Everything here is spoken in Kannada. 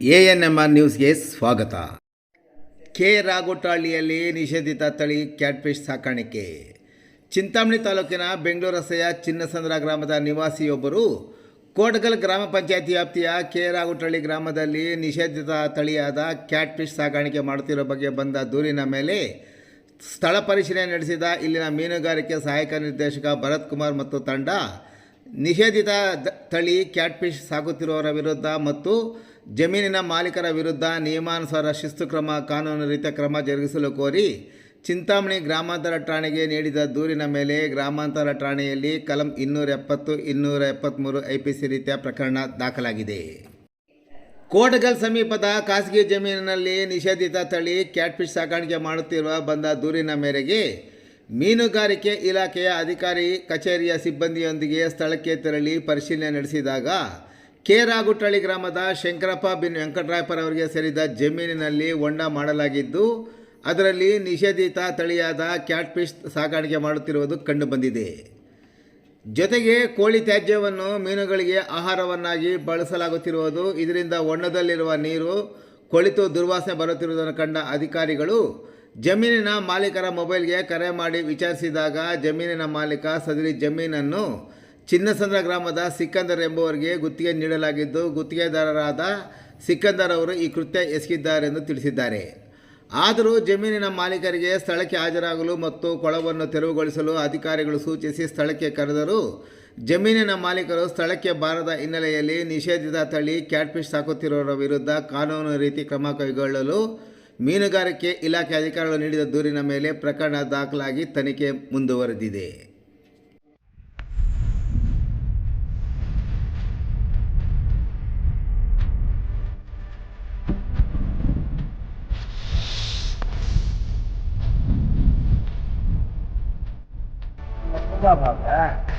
ANMR ನ್ಯೂಸ್ಗೆ ಸ್ವಾಗತ. ಕೆ ರಾಗೋಟಹಳ್ಳಿಯಲ್ಲಿ ನಿಷೇಧಿತ ತಳಿ ಕ್ಯಾಟ್ಫಿಶ್ ಸಾಕಾಣಿಕೆ. ಚಿಂತಾಮಣಿ ತಾಲೂಕಿನ ಬೆಂಗಳೂರು ರಸ್ತೆಯ ಚಿನ್ನಸಂದ್ರ ಗ್ರಾಮದ ನಿವಾಸಿಯೊಬ್ಬರು ಕೋಟಗಲ್ ಗ್ರಾಮ ಪಂಚಾಯತಿ ವ್ಯಾಪ್ತಿಯ ಕೆ ರಾಗೋಟಹಳ್ಳಿ ಗ್ರಾಮದಲ್ಲಿ ನಿಷೇಧಿತ ತಳಿಯಾದ ಕ್ಯಾಟ್ಫಿಶ್ ಸಾಕಾಣಿಕೆ ಮಾಡುತ್ತಿರುವ ಬಗ್ಗೆ ಬಂದ ದೂರಿನ ಮೇಲೆ ಸ್ಥಳ ಪರಿಶೀಲನೆ ನಡೆಸಿದ ಇಲ್ಲಿನ ಮೀನುಗಾರಿಕೆ ಸಹಾಯಕ ನಿರ್ದೇಶಕ ಭರತ್ ಕುಮಾರ್ ಮತ್ತು ತಂಡ ನಿಷೇಧಿತ ತಳಿ ಕ್ಯಾಟ್ಫಿಶ್ ಸಾಕುತ್ತಿರುವವರ ವಿರುದ್ಧ ಮತ್ತು ಜಮೀನಿನ ಮಾಲೀಕರ ವಿರುದ್ಧ ನಿಯಮಾನುಸಾರ ಶಿಸ್ತು ಕ್ರಮ, ಕಾನೂನು ರೀತಿಯ ಕ್ರಮ ಜರುಗಿಸಲು ಕೋರಿ ಚಿಂತಾಮಣಿ ಗ್ರಾಮಾಂತರ ಠಾಣೆಗೆ ನೀಡಿದ ದೂರಿನ ಮೇಲೆ ಗ್ರಾಮಾಂತರ ಠಾಣೆಯಲ್ಲಿ ಕಲಂ 270, 273 IPC ರೀತಿಯ ಪ್ರಕರಣ ದಾಖಲಾಗಿದೆ. ಕೋಟಗಲ್ ಸಮೀಪದ ಖಾಸಗಿ ಜಮೀನಿನಲ್ಲಿ ನಿಷೇಧಿತ ತಳಿ ಕ್ಯಾಟ್ಫಿಶ್ ಸಾಕಾಣಿಕೆ ಮಾಡುತ್ತಿರುವ ಬಂದ ದೂರಿನ ಮೇರೆಗೆ ಮೀನುಗಾರಿಕೆ ಇಲಾಖೆಯ ಅಧಿಕಾರಿ ಕಚೇರಿಯ ಸಿಬ್ಬಂದಿಯೊಂದಿಗೆ ಸ್ಥಳಕ್ಕೆ ತೆರಳಿ ಪರಿಶೀಲನೆ ನಡೆಸಿದಾಗ ಕೆ ರಾಗೋಟಹಳ್ಳಿ ಗ್ರಾಮದ ಶಂಕರಪ್ಪ ಬಿನ್ ವೆಂಕಟರಾಯಪ್ಪರವರಿಗೆ ಸೇರಿದ ಜಮೀನಿನಲ್ಲಿ ಹೊಂಡ ಮಾಡಲಾಗಿದ್ದು ಅದರಲ್ಲಿ ನಿಷೇಧಿತ ತಳಿಯಾದ ಕ್ಯಾಟ್ಫಿಶ್ ಸಾಕಾಣಿಕೆ ಮಾಡುತ್ತಿರುವುದು ಕಂಡುಬಂದಿದೆ. ಜೊತೆಗೆ ಕೋಳಿ ತ್ಯಾಜ್ಯವನ್ನು ಮೀನುಗಳಿಗೆ ಆಹಾರವನ್ನಾಗಿ ಬಳಸಲಾಗುತ್ತಿರುವುದು, ಇದರಿಂದ ಹೊಂಡದಲ್ಲಿರುವ ನೀರು ಕೊಳೆತು ದುರ್ವಾಸನೆ ಬರುತ್ತಿರುವುದನ್ನು ಕಂಡ ಅಧಿಕಾರಿಗಳು ಜಮೀನಿನ ಮಾಲೀಕರ ಮೊಬೈಲ್ಗೆ ಕರೆ ಮಾಡಿ ವಿಚಾರಿಸಿದಾಗ ಜಮೀನಿನ ಮಾಲೀಕ ಸದರಿ ಜಮೀನನ್ನು ಚಿನ್ನಸಂದ್ರ ಗ್ರಾಮದ ಸಿಕ್ಕಂದರ್ ಎಂಬುವರಿಗೆ ಗುತ್ತಿಗೆ ನೀಡಲಾಗಿದ್ದು ಗುತ್ತಿಗೆದಾರರಾದ ಸಿಕ್ಕಂದರ್ ಅವರು ಈ ಕೃತ್ಯ ಎಸಗಿದ್ದಾರೆಂದು ತಿಳಿಸಿದ್ದಾರೆ. ಆದರೂ ಜಮೀನಿನ ಮಾಲೀಕರಿಗೆ ಸ್ಥಳಕ್ಕೆ ಹಾಜರಾಗಲು ಮತ್ತು ಕೊಳವನ್ನು ತೆರವುಗೊಳಿಸಲು ಅಧಿಕಾರಿಗಳು ಸೂಚಿಸಿ ಸ್ಥಳಕ್ಕೆ ಕರೆದರೂ ಜಮೀನಿನ ಮಾಲೀಕರು ಸ್ಥಳಕ್ಕೆ ಬಾರದ ಹಿನ್ನೆಲೆಯಲ್ಲಿ ನಿಷೇಧಿತ ತಳಿ ಕ್ಯಾಟ್ಫಿಶ್ ಸಾಕುತ್ತಿರುವವರ ವಿರುದ್ಧ ಕಾನೂನು ರೀತಿ ಕ್ರಮ ಕೈಗೊಳ್ಳಲು ಮೀನುಗಾರಿಕೆ ಇಲಾಖೆ ಅಧಿಕಾರಿಗಳು ನೀಡಿದ ದೂರಿನ ಮೇಲೆ ಪ್ರಕರಣ ದಾಖಲಾಗಿ ತನಿಖೆ ಮುಂದುವರೆದಿದೆ. क्या भाव है?